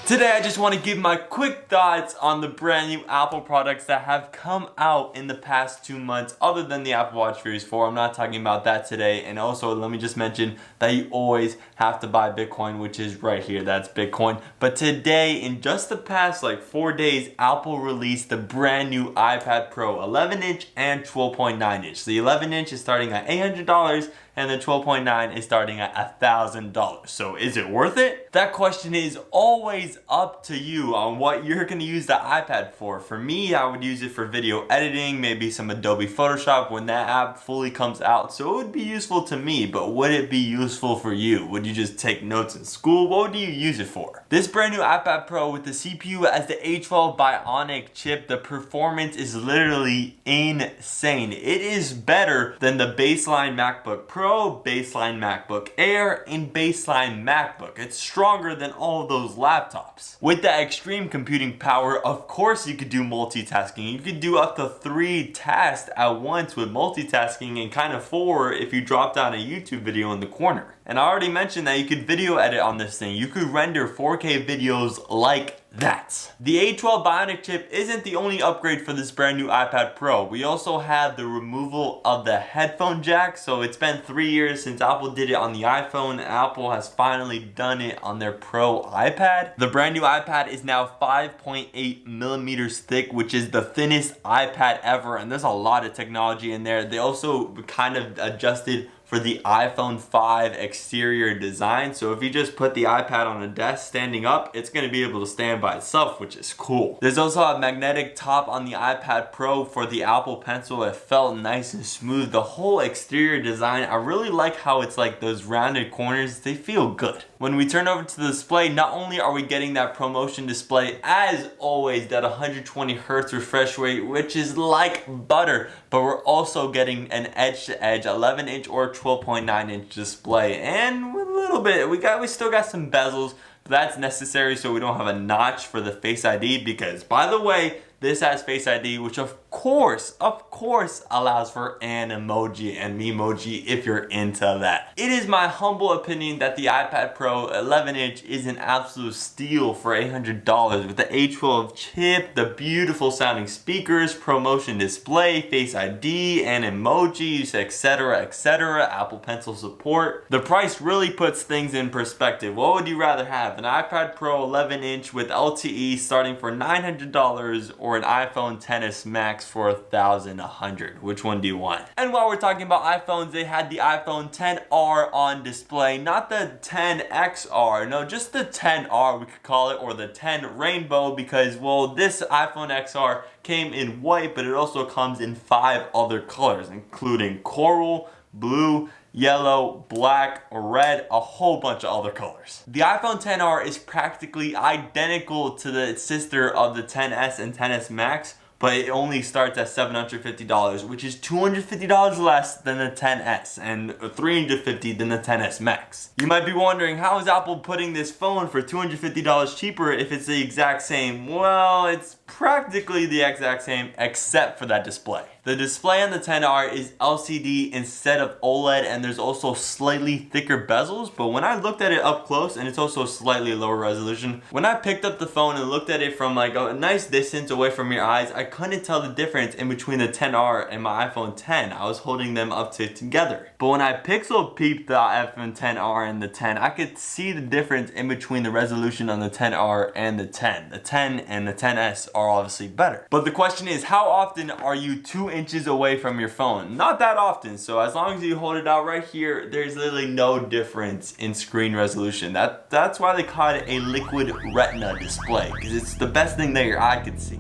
Today I just want to give my quick thoughts on the brand new Apple products that have come out in the past 2 months other than the Apple Watch Series 4. I'm not talking about that today. And also let me just mention that you always have to buy Bitcoin, which is right here. That's Bitcoin. But today, in just the past like 4 days, Apple released the brand new iPad Pro 11-inch and 12.9-inch. The 11-inch is starting at $800 and the 12.9 is starting at $1,000. So is it worth it? That question is always up to you on what you're gonna use the iPad for. For me, I would use it for video editing, maybe some Adobe Photoshop when that app fully comes out. So it would be useful to me, but would it be useful for you? Would you just take notes in school? What would you use it for? This brand new iPad Pro with the CPU as the A12 Bionic Chip, the performance is literally insane. It is better than the baseline MacBook Pro, baseline MacBook Air, and baseline MacBook. It's stronger than all of those laptops. With the extreme computing power, of course you could do multitasking. You could do up to 3 tasks at once with multitasking, and kind of 4 if you drop down a YouTube video in the corner. And I already mentioned that you could video edit on this thing. You could render 4K videos like that. The A12 Bionic Chip isn't the only upgrade for this brand new iPad Pro. We also have the removal of the headphone jack. So it's been 3 years since Apple did it on the iPhone. Apple has finally done it on their Pro iPad. The brand new iPad is now 5.8 millimeters thick, which is the thinnest iPad ever. And there's a lot of technology in there. They also kind of adjusted for the iPhone 5 exterior design. So if you just put the iPad on a desk standing up, it's gonna be able to stand by itself, which is cool. There's also a magnetic top on the iPad Pro for the Apple Pencil. It felt nice and smooth. The whole exterior design, I really like how it's like those rounded corners, they feel good. When we turn over to the display, not only are we getting that ProMotion display, as always, that 120 Hz refresh rate, which is like butter, but we're also getting an edge-to-edge 11-inch or 12.9-inch display, and with a little bit, we still got some bezels, but that's necessary so we don't have a notch for the Face ID, because by the way, this has Face ID, which of course allows for an emoji and memoji if you're into that. It is my humble opinion that the iPad Pro 11-inch is an absolute steal for $800 with the A12 chip, the beautiful sounding speakers, ProMotion display, Face ID, and emojis, etc, etc, Apple Pencil support. The price really puts things in perspective. What would you rather have? An iPad Pro 11-inch with LTE starting for $900 or an iPhone XS Max for $1,100? Which one do you want? And while we're talking about iPhones, they had the iPhone XR on display, not the XR, no, just the XR we could call it, or the 10 Rainbow, because well, this iPhone XR came in white, but it also comes in 5 other colors, including coral, blue, yellow, black, red, a whole bunch of other colors. The iPhone XR is practically identical to the sister of the XS and XS Max, but it only starts at $750, which is $250 less than the XS and $350 than the XS Max. You might be wondering, how is Apple putting this phone for $250 cheaper if it's the exact same? Well, it's practically the exact same except for that display. The display on the XR is LCD instead of OLED, and there's also slightly thicker bezels, but when I looked at it up close, and it's also slightly lower resolution, when I picked up the phone and looked at it from like a nice distance away from your eyes, I couldn't tell the difference in between the XR and my iPhone X. I was holding them up together. But when I pixel peeped the iPhone XR and the X, I could see the difference in between the resolution on the XR and the X. The X and the XS are obviously better. But the question is, how often are you 2 inches away from your phone? Not that often. So as long as you hold it out right here, there's literally no difference in screen resolution. That's why they call it a liquid retina display, because it's the best thing that your eye could see.